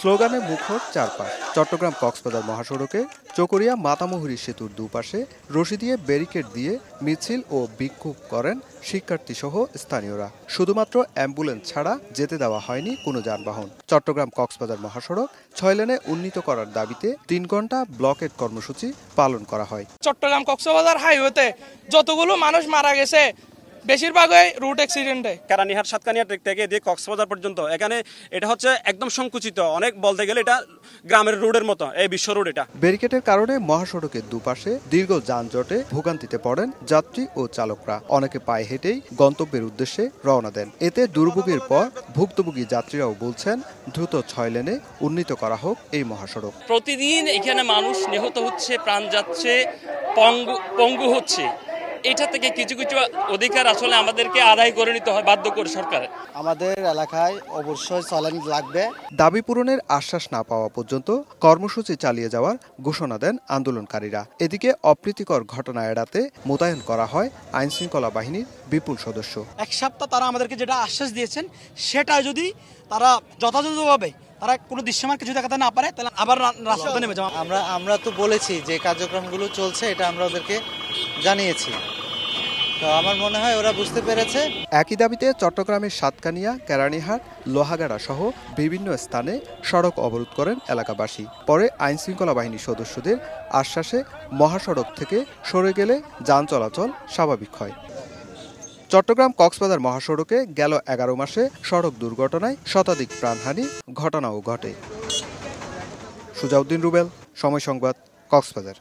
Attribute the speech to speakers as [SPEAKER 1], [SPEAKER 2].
[SPEAKER 1] স্লোগানে মুখর চারপাশ। চট্টগ্রাম কক্সবাজার মহাসড়কে চকরিয়া মাতামুহুরী সেতুর দুপাশে রশি দিয়ে ব্যারিকেড দিয়ে মিছিল ও বিক্ষোভ করেন শিক্ষার্থীসহ স্থানীয়রা। শুধুমাত্র অ্যাম্বুলেন্স ছাড়া যেতে দেওয়া হয়নি কোনো যানবাহন। চট্টগ্রাম কক্সবাজার মহাসড়ক 6 লেনে উন্নীত করার দাবিতে 3 ঘণ্টা ব্লকেট কর্মসূচি পালন করা হয়।
[SPEAKER 2] চট্টগ্রাম কক্সবাজার হাইওয়েতে যতগুলো মানুষ মারা গেছে বেশিরভাগই রুট অ্যাক্সিডেন্টে।
[SPEAKER 3] কেরানীহাট সাতকানিয়া থেকে দিয়ে কক্সবাজার পর্যন্ত এখানে এটা হচ্ছে একদম সংকুচিত, অনেক বলতে গেলে এটা গ্রামের রোডের মতো, এই বিশ্ব রোড। এটা
[SPEAKER 1] ব্যারিকেডের কারণে মহাসড়কের দুপাশে দীর্ঘ যানজটে ভোগান্তিতে পড়েন যাত্রী ও চালকরা। অনেকে পায়ে হেঁটেই গন্তব্যের উদ্দেশ্যে রওনা দেন। এতে দুর্ভোগের পর ভুক্তভোগী যাত্রীরাও বলছেন দ্রুত 6 লেনে উন্নীত করা হোক এই মহাসড়ক।
[SPEAKER 4] প্রতিদিন এখানে মানুষ নিহত হচ্ছে, প্রাণ যাচ্ছে, পঙ্গু হচ্ছে। এটা থেকে কিছু কিছু অধিকার আসলে আমাদেরকে আদায় করে নিতে হয় বাধ্য করে সরকার।
[SPEAKER 5] আমাদের এলাকায় অবশ্যই চ্যালেঞ্জ লাগবে।
[SPEAKER 1] দাবি পূরণের আশ্বাস না পাওয়া পর্যন্ত কর্মসূচি চালিয়ে যাওয়ার ঘোষণা দেন আন্দোলনকারীরা। এদিকে অপ্রীতিকর ঘটনা এড়াতে মোতায়েন করা হয় আইনশৃঙ্খলা বাহিনীর বিপুল সদস্য।
[SPEAKER 6] এক সপ্তাহ তারা আমাদেরকে যেটা আশ্বাস দিয়েছেন সেটা যদি তারা যথাযথভাবে তারা কোনো দৃশ্যমান কিছু দেখাতে না পারে তাহলে আবার রাজপথে নেমে যাওয়া।
[SPEAKER 5] আমরা তো বলেছি যে কার্যক্রমগুলো চলছে, এটা আমরা ওদেরকে জানিয়েছি, তো আমার মনে হয় ওরা বুঝতে পেরেছে।
[SPEAKER 1] একই দাবিতে চট্টগ্রামের সাতকানিয়া, কেরানীহাট, লোহাগাড়া সহ বিভিন্ন স্থানে সড়ক অবরোধ করেন এলাকাবাসী। পরে আইনশৃঙ্খলা বাহিনীর সদস্যদের আশ্বাসে মহাসড়ক থেকে সরে গেলে যান চলাচল স্বাভাবিক হয়। চট্টগ্রাম কক্সবাজার মহাসড়কে গেল 11 মাসে সড়ক দুর্ঘটনায় শতাধিক প্রাণহানি ঘটনাও ঘটে। সুজাউদ্দিন রুবেল, সময় সংবাদ, কক্সবাজার।